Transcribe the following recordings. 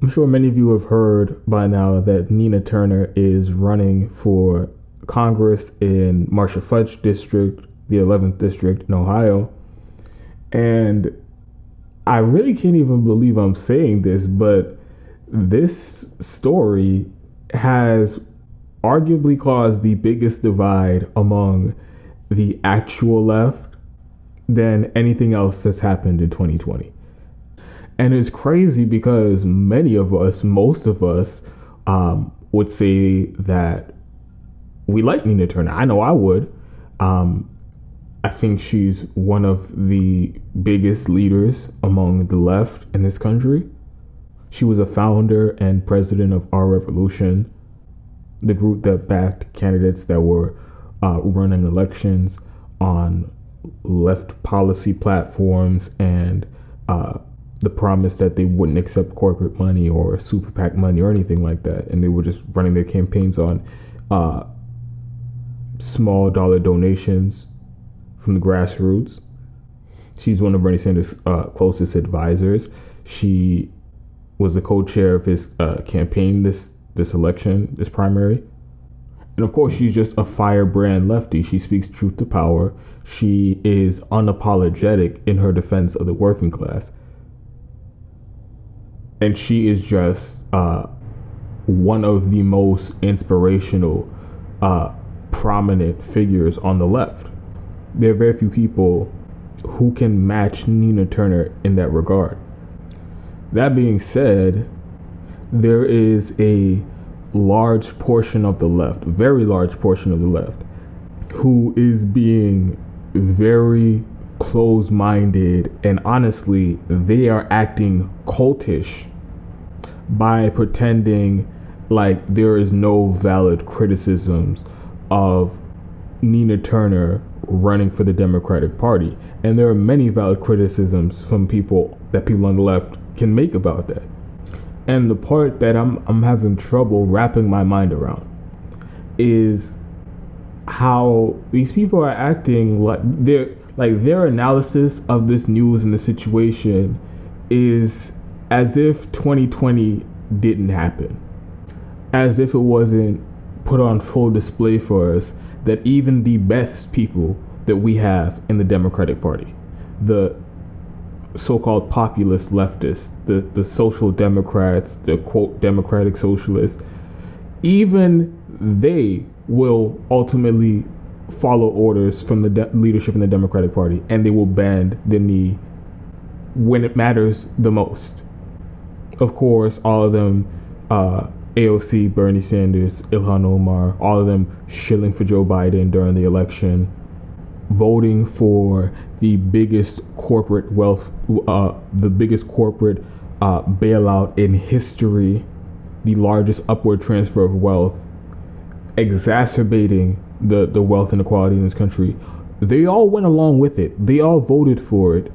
I'm sure many of you have heard by now that Nina Turner is running for Congress in Marcia Fudge District, the 11th District in Ohio. And I really can't even believe I'm saying this, but this story has arguably caused the biggest divide among the actual left than anything else that's happened in 2020. And it's crazy because many of us, most of us, would say that we like Nina Turner. I know I would. I think she's one of the biggest leaders among the left in this country. She was a founder and president of Our Revolution, the group that backed candidates that were running elections on left policy platforms and the promise that they wouldn't accept corporate money or super PAC money or anything like that. And they were just running their campaigns on small dollar donations from the grassroots. She's one of Bernie Sanders' closest advisors. She was the co-chair of his campaign this election, this primary. And of course, she's just a firebrand lefty. She speaks truth to power. She is unapologetic in her defense of the working class. And she is just one of the most inspirational, prominent figures on the left. There are very few people who can match Nina Turner in that regard. That being said, there is a large portion of the left, very large portion of the left, who is being very close-minded, and honestly, they are acting cultish by pretending like there is no valid criticisms of Nina Turner running for the Democratic Party. And there are many valid criticisms from people on the left can make about that. And the part that I'm having trouble wrapping my mind around is how these people are acting like their analysis of this news and the situation is as if 2020 didn't happen, as if it wasn't put on full display for us that even the best people that we have in the Democratic Party, the so-called populist leftists, the social democrats, the quote democratic socialists, even they will ultimately follow orders from the leadership in the Democratic Party, and they will bend the knee when it matters the most. Of course, all of them, AOC, Bernie Sanders, Ilhan Omar, all of them shilling for Joe Biden during the election, voting for the biggest corporate wealth, the biggest corporate bailout in history, the largest upward transfer of wealth, exacerbating the wealth inequality in this country. They all went along with it. They all voted for it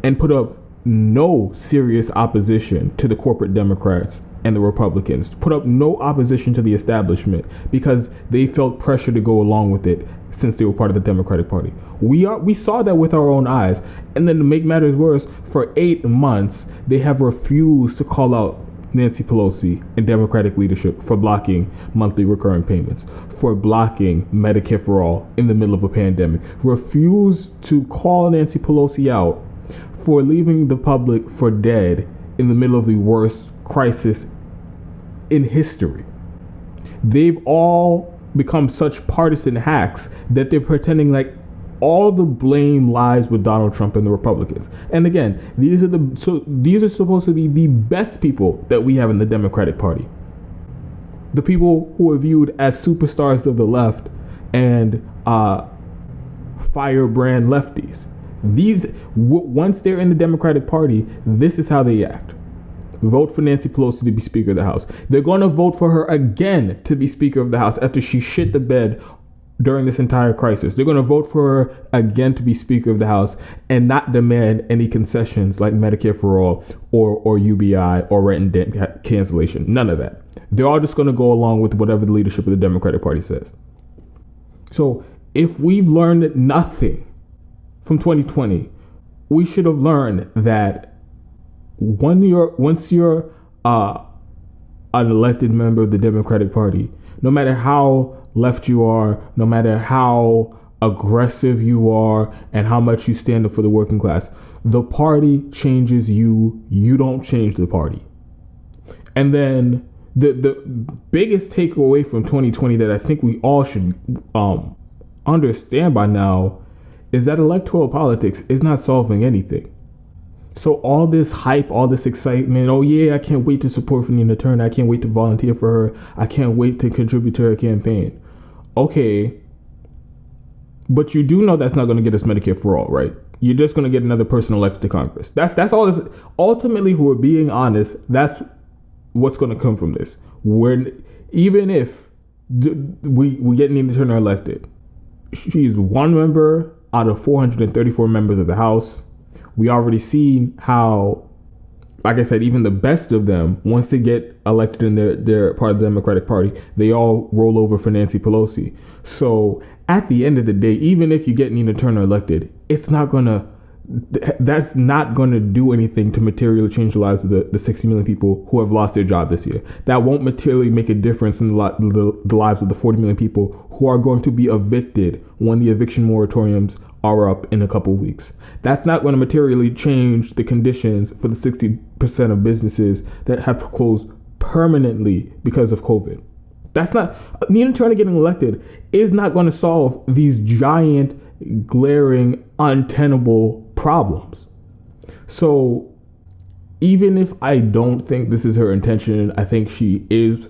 and put up no serious opposition to the corporate Democrats and the Republicans, put up no opposition to the establishment because they felt pressure to go along with it since they were part of the Democratic Party. We saw that with our own eyes. And then to make matters worse, for 8 months, they have refused to call out Nancy Pelosi and Democratic leadership for blocking monthly recurring payments, for blocking Medicare for all in the middle of a pandemic, refused to call Nancy Pelosi out for leaving the public for dead in the middle of the worst crisis in history. They've all become such partisan hacks that they're pretending like all the blame lies with Donald Trump and the Republicans. And again, these are supposed to be the best people that we have in the Democratic Party. The people who are viewed as superstars of the left and firebrand lefties. Once they're in the Democratic Party, this is how they act. Vote for Nancy Pelosi to be Speaker of the House. They're going to vote for her again to be Speaker of the House after she shit the bed during this entire crisis. They're going to vote for her again to be Speaker of the House and not demand any concessions like Medicare for all or UBI or rent and debt cancellation. None of that. They're all just going to go along with whatever the leadership of the Democratic Party says. So if we've learned nothing from 2020, we should have learned that once you're uh, an elected member of the Democratic Party, no matter how left you are, no matter how aggressive you are, and how much you stand up for the working class, the party changes you. You don't change the party. And then the biggest takeaway from 2020 that I think we all should understand by now is that electoral politics is not solving anything. So all this hype, all this excitement, oh yeah, I can't wait to support Nina Turner. I can't wait to volunteer for her. I can't wait to contribute to her campaign. Okay, but you do know that's not going to get us Medicare for all, right? You're just going to get another person elected to Congress. That's all this. Ultimately, if we're being honest, that's what's going to come from this. Even if we get Nina Turner elected, she's one member out of 434 members of the House. We already seen how, like I said, even the best of them, once they get elected and they're part of the Democratic Party, they all roll over for Nancy Pelosi. So at the end of the day, even if you get Nina Turner elected, that's not gonna do anything to materially change the lives of the 60 million people who have lost their job this year. That won't materially make a difference in the lives of the 40 million people who are going to be evicted when the eviction moratoriums are up in a couple of weeks. That's not going to materially change the conditions for the 60% of businesses that have closed permanently because of COVID. That's not, Nina Turner getting elected is not going to solve these giant, glaring, untenable problems. So even if I don't think this is her intention, I think she is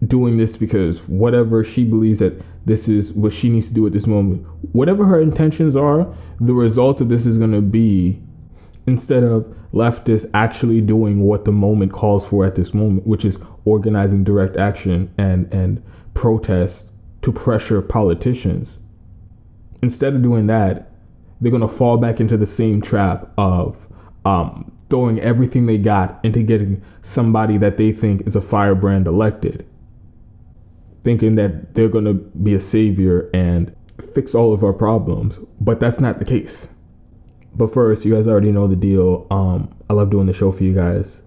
doing this because whatever she believes that this is what she needs to do at this moment. Whatever her intentions are, the result of this is going to be, instead of leftists actually doing what the moment calls for at this moment, which is organizing direct action and protest to pressure politicians. Instead of doing that, they're going to fall back into the same trap of throwing everything they got into getting somebody that they think is a firebrand elected, thinking that they're going to be a savior and fix all of our problems. But that's not the case. But first, you guys already know the deal. I love doing the show for you guys.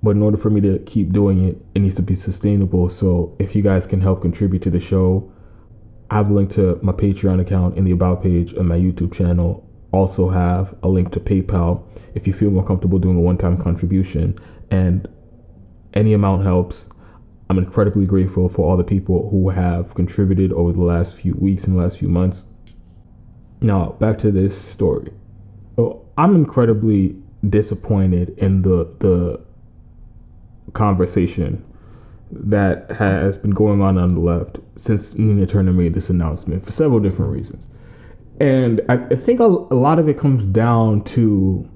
But in order for me to keep doing it, it needs to be sustainable. So if you guys can help contribute to the show, I have a link to my Patreon account in the About page on my YouTube channel. Also have a link to PayPal if you feel more comfortable doing a one-time contribution. And any amount helps. I'm incredibly grateful for all the people who have contributed over the last few weeks and the last few months. Now, back to this story. So I'm incredibly disappointed in the conversation that has been going on the left since Nina Turner made this announcement for several different reasons. And I think a lot of it comes down to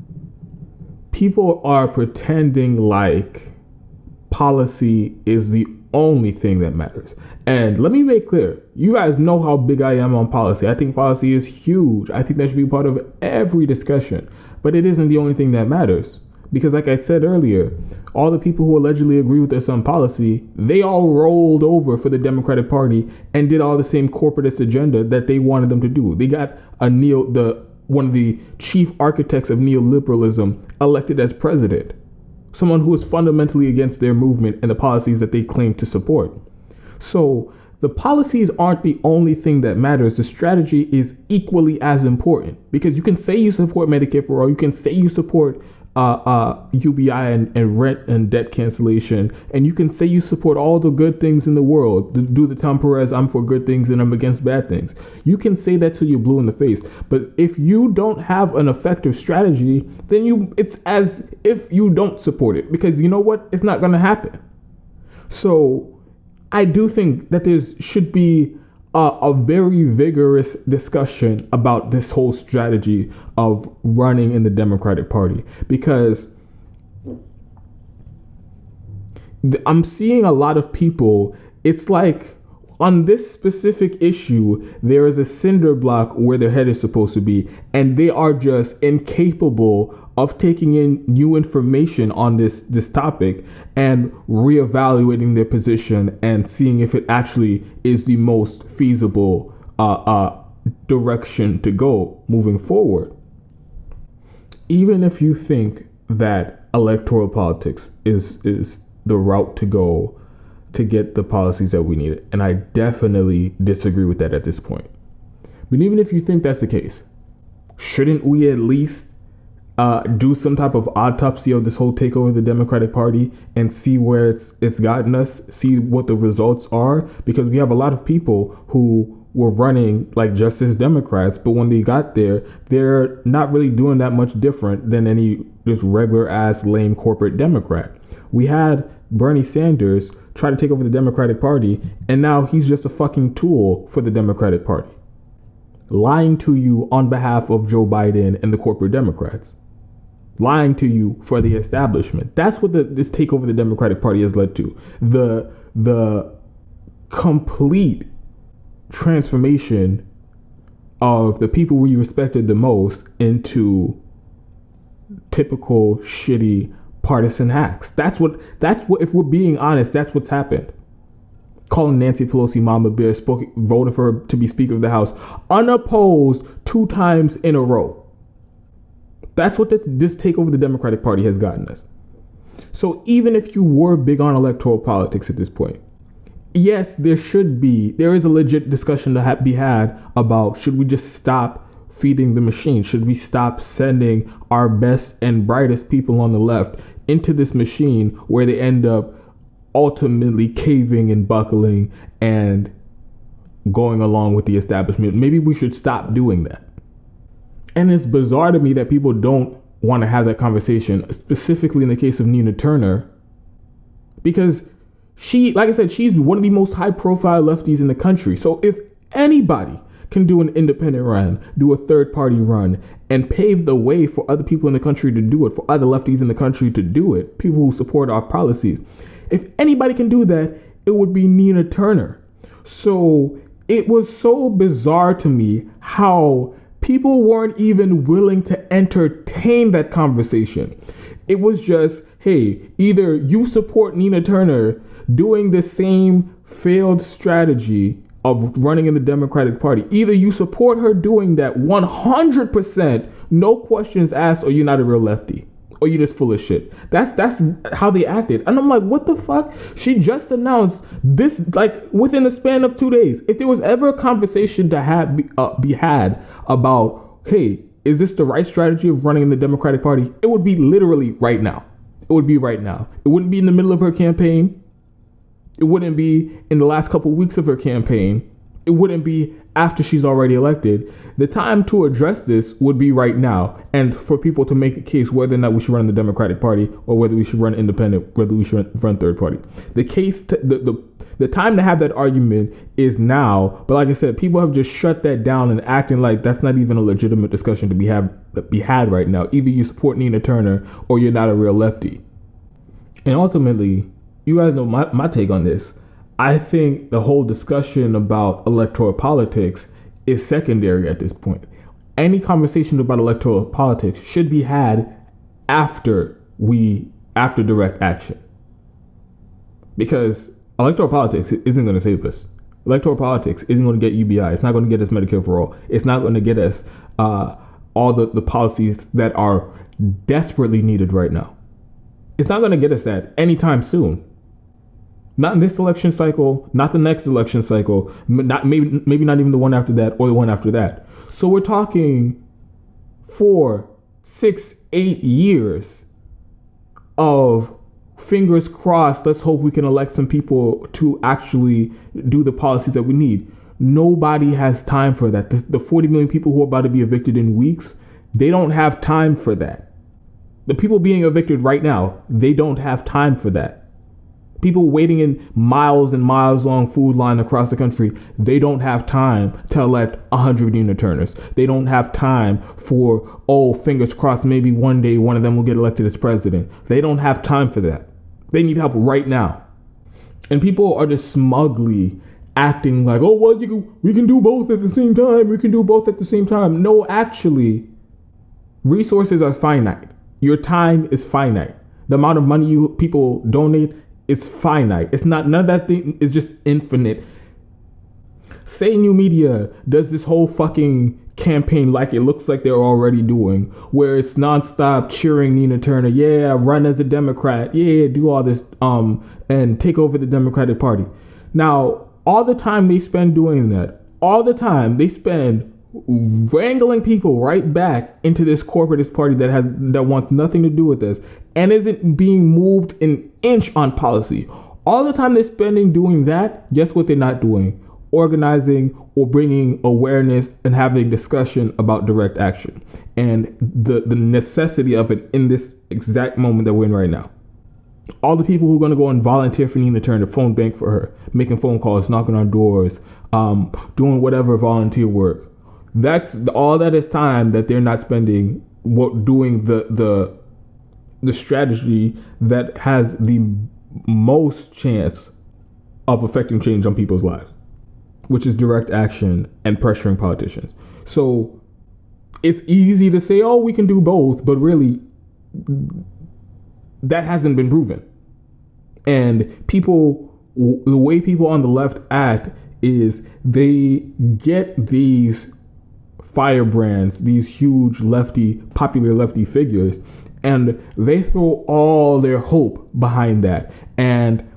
people are pretending like policy is the only thing that matters. And let me make clear, you guys know how big I am on policy. I think policy is huge. I think that should be part of every discussion. But it isn't the only thing that matters. Because like I said earlier, all the people who allegedly agree with us on policy, they all rolled over for the Democratic Party and did all the same corporatist agenda that they wanted them to do. They got one of the chief architects of neoliberalism elected as president. Someone who is fundamentally against their movement and the policies that they claim to support. So the policies aren't the only thing that matters. The strategy is equally as important, because you can say you support Medicare for all, you can say you support UBI and rent and debt cancellation, and you can say you support all the good things in the world. Do the Tom Perez, I'm for good things and I'm against bad things. You can say that till you're blue in the face, but if you don't have an effective strategy, then it's as if you don't support it, because you know what? It's not going to happen. So I do think that there should be a very vigorous discussion about this whole strategy of running in the Democratic Party, because I'm seeing a lot of people, it's like on this specific issue, there is a cinder block where their head is supposed to be, and they are just incapable of taking in new information on this topic and reevaluating their position and seeing if it actually is the most feasible direction to go moving forward. Even if you think that electoral politics is the route to go to get the policies that we need. And I definitely disagree with that at this point. But even if you think that's the case, shouldn't we at least do some type of autopsy of this whole takeover of the Democratic Party and see where it's gotten us, see what the results are? Because we have a lot of people who were running like Justice Democrats, but when they got there, they're not really doing that much different than any just regular ass lame corporate Democrat. We had Bernie Sanders try to take over the Democratic Party, and now he's just a fucking tool for the Democratic Party, lying to you on behalf of Joe Biden and the corporate Democrats, lying to you for the establishment. That's what this takeover of the Democratic Party has led to. The complete transformation of the people we respected the most into typical shitty partisan hacks. That's what, if we're being honest, that's what's happened. Calling Nancy Pelosi Mama Bear, voting for her to be Speaker of the House, unopposed 2 times in a row. That's what this takeover of the Democratic Party has gotten us. So even if you were big on electoral politics at this point, yes, there is a legit discussion to be had about, should we just stop feeding the machine? Should we stop sending our best and brightest people on the left into this machine where they end up ultimately caving and buckling and going along with the establishment? Maybe we should stop doing that. And it's bizarre to me that people don't want to have that conversation, specifically in the case of Nina Turner, because she, like I said, she's one of the most high profile lefties in the country. So if anybody can do an independent run, do a third party run, and pave the way for other people in the country to do it, for other lefties in the country to do it, people who support our policies, if anybody can do that, it would be Nina Turner. So it was so bizarre to me how people weren't even willing to entertain that conversation. It was just, hey, either you support Nina Turner doing the same failed strategy of running in the Democratic Party. Either you support her doing that 100%, no questions asked, or you're not a real lefty, or you're just full of shit. That's how they acted. And I'm like, what the fuck? She just announced this, like, within the span of 2 days. If there was ever a conversation to be had about, hey, is this the right strategy of running in the Democratic Party? It would be literally right now. It would be right now. It wouldn't be in the middle of her campaign. It wouldn't be in the last couple of weeks of her campaign. It wouldn't be after she's already elected. The time to address this would be right now, and for people to make a case whether or not we should run in the Democratic Party or whether we should run independent, whether we should run third party. The time to have that argument is now. But like I said, people have just shut that down and acting like that's not even a legitimate discussion to be had right now. Either you support Nina Turner or you're not a real lefty. And ultimately, you guys know my take on this. I think the whole discussion about electoral politics is secondary at this point. Any conversation about electoral politics should be had after direct action. Because electoral politics isn't going to save us. Electoral politics isn't going to get UBI. It's not going to get us Medicare for all. It's not going to get us all the policies that are desperately needed right now. It's not going to get us that anytime soon. Not in this election cycle, not the next election cycle, maybe not even the one after that or the one after that. So we're talking 4, 6, 8 years of fingers crossed. Let's hope we can elect some people to actually do the policies that we need. Nobody has time for that. The 40 million people who are about to be evicted in weeks, they don't have time for that. The people being evicted right now, they don't have time for that. People waiting in miles and miles long food line across the country, they don't have time to elect 100 Nina Turners. They don't have time for, fingers crossed, maybe one day one of them will get elected as president. They don't have time for that. They need help right now. And people are just smugly acting like, we can do both at the same time. We can do both at the same time. No, actually, resources are finite. Your time is finite. The amount of money people donate is finite. It's not, none of that thing is just infinite. Say New Media does this whole fucking campaign like it looks like they're already doing, where it's nonstop cheering Nina Turner, yeah, run as a Democrat, yeah, do all this, and take over the Democratic Party. Now, all the time they spend doing that, all the time they spend wrangling people right back into this corporatist party that wants nothing to do with this and isn't being moved an inch on policy. All the time they're spending doing that, guess what they're not doing? Organizing or bringing awareness and having discussion about direct action and the necessity of it in this exact moment that we're in right now. All the people who are going to go and volunteer for Nina Turner, phone bank for her, making phone calls, knocking on doors, doing whatever volunteer work. That's all that is time that they're not spending doing the strategy that has the most chance of affecting change on people's lives, which is direct action and pressuring politicians. So it's easy to say, oh, we can do both, but really that hasn't been proven. And the way people on the left act is they get these firebrands, these huge popular lefty figures, and they throw all their hope behind that. And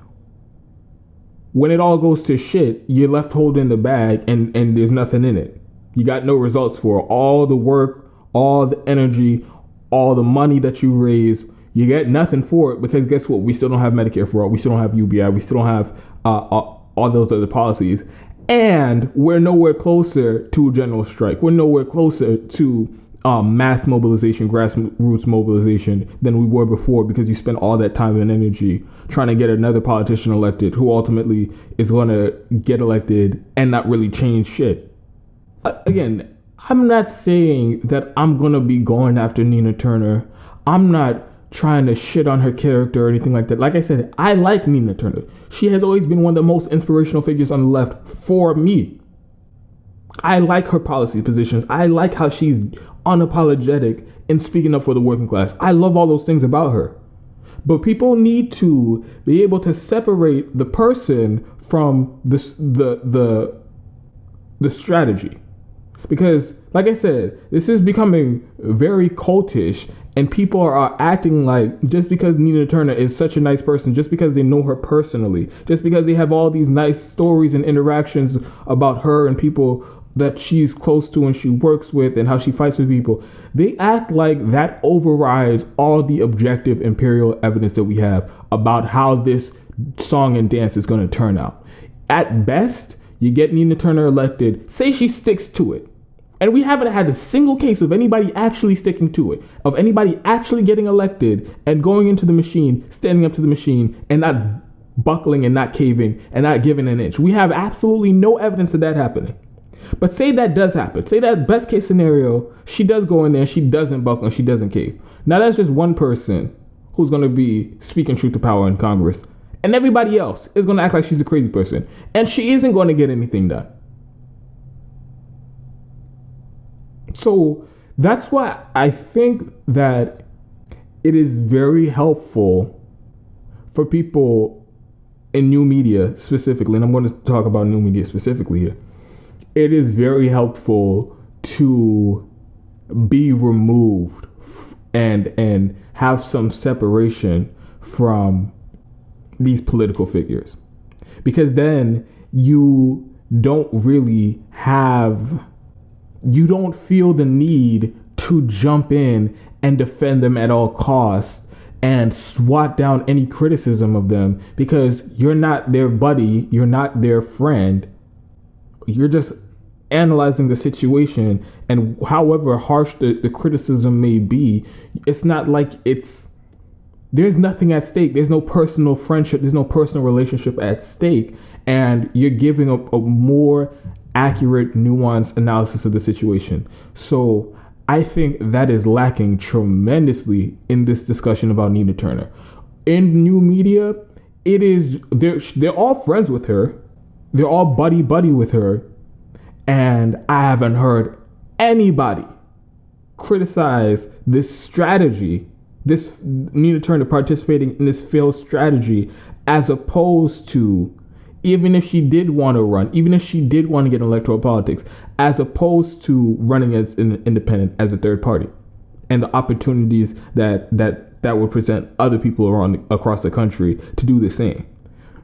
when it all goes to shit, you're left holding the bag and there's nothing in it. You got no results for all the work, all the energy, all the money that you raise. You get nothing for it because guess what? We still don't have Medicare for all. We still don't have UBI. We still don't have all those other policies. And we're nowhere closer to a general strike. We're nowhere closer to mass mobilization, grassroots mobilization than we were before because you spent all that time and energy trying to get another politician elected who ultimately is going to get elected and not really change shit. Again, I'm not saying that I'm going to be going after Nina Turner. I'm not trying to shit on her character or anything like that. Like I said, I like Nina Turner. She has always been one of the most inspirational figures on the left for me. I like her policy positions. I like how she's unapologetic in speaking up for the working class. I love all those things about her. But people need to be able to separate the person from the strategy. Because, like I said, this is becoming very cultish, and people are acting like just because Nina Turner is such a nice person, just because they know her personally, just because they have all these nice stories and interactions about her and people that she's close to and she works with and how she fights with people, they act like that overrides all the objective empirical evidence that we have about how this song and dance is going to turn out. At best, you get Nina Turner elected, say she sticks to it. And we haven't had a single case of anybody actually sticking to it, of anybody actually getting elected and going into the machine, standing up to the machine and not buckling and not caving and not giving an inch. We have absolutely no evidence of that happening. But say that does happen. Say that best case scenario, she does go in there, she doesn't buckle and she doesn't cave. Now that's just one person who's going to be speaking truth to power in Congress. And everybody else is going to act like she's a crazy person. And she isn't going to get anything done. So that's why I think that it is very helpful for people in new media specifically, and I'm going to talk about new media specifically here. It is very helpful to be removed and have some separation from these political figures, because then you don't feel the need to jump in and defend them at all costs and swat down any criticism of them, because you're not their buddy, you're not their friend, you're just analyzing the situation. And however harsh the criticism may be, it's not like there's nothing at stake. There's no personal friendship. There's no personal relationship at stake. And you're giving a more accurate, nuanced analysis of the situation. So I think that is lacking tremendously in this discussion about Nina Turner. In new media, they're all friends with her. They're all buddy with her. And I haven't heard anybody criticize this strategy, this Nina Turner participating in this failed strategy, as opposed to even if she did want to run, even if she did want to get electoral politics, as opposed to running as an independent, as a third party, and the opportunities that would present other people across the country to do the same.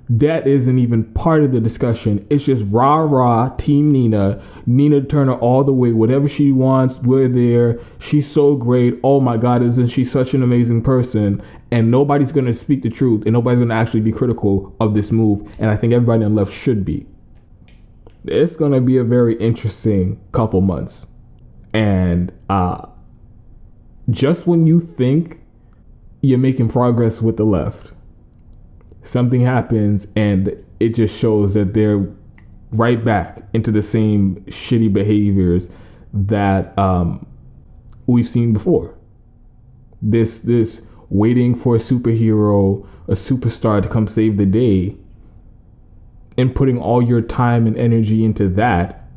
That isn't even part of the discussion. It's just rah, Team Nina Turner all the way. Whatever she wants, we're there. She's so great. Oh my God, isn't she such an amazing person? And nobody's going to speak the truth, and nobody's going to actually be critical of this move. And I think everybody on the left should be. It's going to be a very interesting couple months. And just when you think you're making progress with the left, something happens and it just shows that they're right back into the same shitty behaviors that we've seen before. This waiting for a superhero, a superstar to come save the day, and putting all your time and energy into that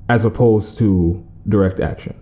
as opposed to direct action.